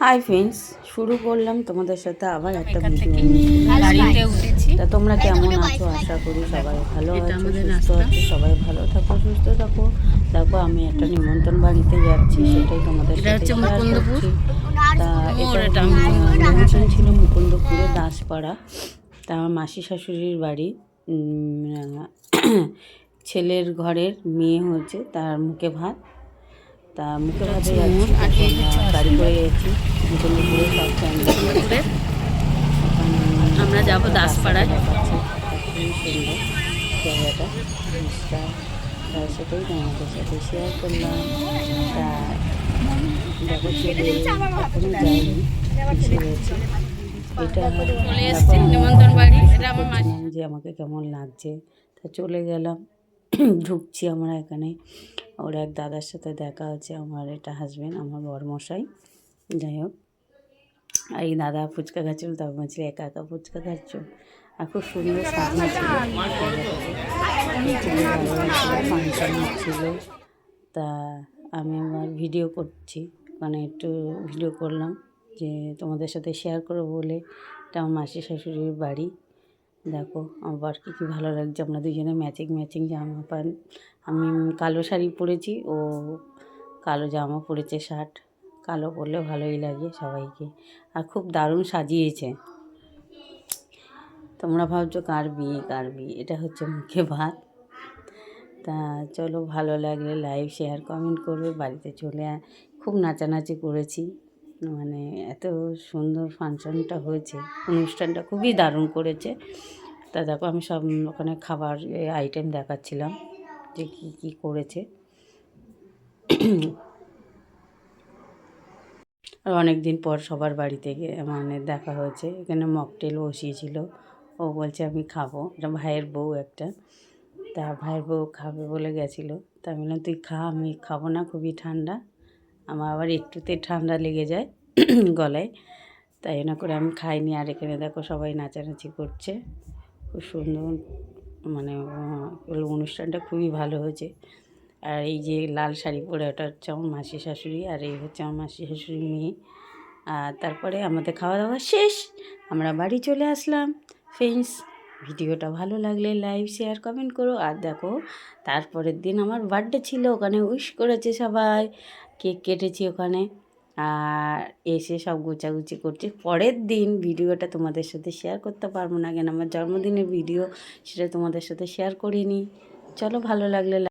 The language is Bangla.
হাই ফ্রেন্ডস, শুরু করলাম তোমাদের সাথে আবার একটা ভিডিও। গাড়িতে উঠেছি। তা তোমরা কেমন আছো? আশা করি সবাই ভালো এটা আছো, আমাদের সুস্থ রাস্তা। আছো। সবাই ভালো থাকো, সুস্থ থাকো। দেখো আমি একটা নিমন্ত্রণ বাড়িতে যাচ্ছি, সেটাই তোমাদের এটা সাথে হচ্ছে শেয়ার মুকুন্দপুর করছি। তা মোড়, এটা এটা মুকুন্দপুরে। নিমন্ত্রণ ছিল মুকুন্দপুরে দাসপাড়া। তা আমার মাসি শাশুড়ির বাড়ি। ছেলের ঘরের মেয়ে হয়েছে, তার মুখে ভাত। তা মুখে এটা ভাতে হচ্ছে যাচ্ছি। মোড়, আর দেখো এই আমরা হচ্ছে গাড়ি হসপিটাল করে যাচ্ছি মুকুন্দপুরে, সব ফ্যামিলি মিলে। মুকুন্দপুরের। ওখানে আমরা যাব রাস্তাটা দাসপাড়ায়। দেখাচ্ছি, খুবই সুন্দর জায়গাটা, জিনিসটা। তা সেটাই তোমাদের সাথে শেয়ার করলাম। তা দেখো চলে, এখনও যাইনি, এসে গেছি। এটা চলে দেখো এসেছি আমি নিমন্ত্রণ ভিডিও বাড়ি। শ্যুট এটা আমার মাসি। করছিলাম যে আমাকে কেমন লাগছে। তা চলে গেলাম, ঢুকছি আমরা এখানে। ওর এক দাদার সাথে দেখা হচ্ছে, আমার এটা হাজবেন্ড, আমার বরমশাই। যাই হোক, আর এই দাদা ফুচকা খাচ্ছিল, তারপর বলছিল একা একা ফুচকা খাচ্ছ। আর খুব সুন্দর সাজিয়েছিল জায়গাটাকে, খুবই ভালো লাগছিলো, ফাংশন হচ্ছিল। তা আমি আমার ভিডিও করছি, মানে একটু ভিডিও করলাম যে তোমাদের সাথে শেয়ার করবো বলে। এটা আমার মাসি শাশুড়ির বাড়ি। দেখো আমার কী ভালো লাগছে, আমরা দুজনে ম্যাচিং ম্যাচিং জামা প্যান্ট। আমি কালো শাড়ি পরেছি, ও কালো জামা পরেছে, শার্ট। কালো পরলে ভালোই লাগে সবাইকে, আর খুব দারুণ সাজিয়েছে। তোমরা ভাবছো কার বিয়ে কার বিয়ে, এটা হচ্ছে মুখে ভাত। তা চলো, ভালো লাগলে লাইভ শেয়ার কমেন্ট করবে। বাড়িতে চলে খুব নাচানাচি করেছি, মানে এত সুন্দর ফাংশনটা হয়েছে, অনুষ্ঠানটা খুবই দারুণ করেছে। তা দেখো আমি সব ওখানে খাবার আইটেম দেখাচ্ছিলাম যে কী কী করেছে। আর অনেক দিন পর সবার বাড়িতে মানে দেখা হয়েছে। এখানে মকটেল বসিয়েছিল, ও বলছে আমি খাবো। এটা ভাইয়ের বউ একটা, তা ভাইয়ের বউ খাবে বলে গেছিলো। তা আমি বললাম তুই খা, আমি খাবো না, খুবই ঠান্ডা। আমার আবার একটুতে ঠান্ডা লেগে যায় গলায়, তাই না করে আমি খাইনি। আর এখানে দেখো সবাই নাচানাচি করছে, খুব সুন্দর, মানে অনুষ্ঠানটা খুবই ভালো হয়েছে। আর এই যে লাল শাড়ি পরে, ওটা হচ্ছে আমার মাসি শাশুড়ি, আর এই হচ্ছে আমার মাসি শাশুড়ির মেয়ে। আর তারপরে আমাদের খাওয়া দাওয়া শেষ, আমরা বাড়ি চলে আসলাম। ফ্রেন্ডস, ভিডিওটা ভালো লাগলে লাইক শেয়ার কমেন্ট করো। আর দেখো তারপরের দিন আমার বার্থডে ছিল, ওখানে উইশ করেছে সবাই, কেক কেটেছি ওখানে। আর এসে সব গোছাগুছি করছি। পরের দিন ভিডিওটা তোমাদের সাথে শেয়ার করতে পারবো না, কেন আমার জন্মদিনের ভিডিও, সেটা তোমাদের সাথে শেয়ার করিনি। চলো, ভালো লাগলে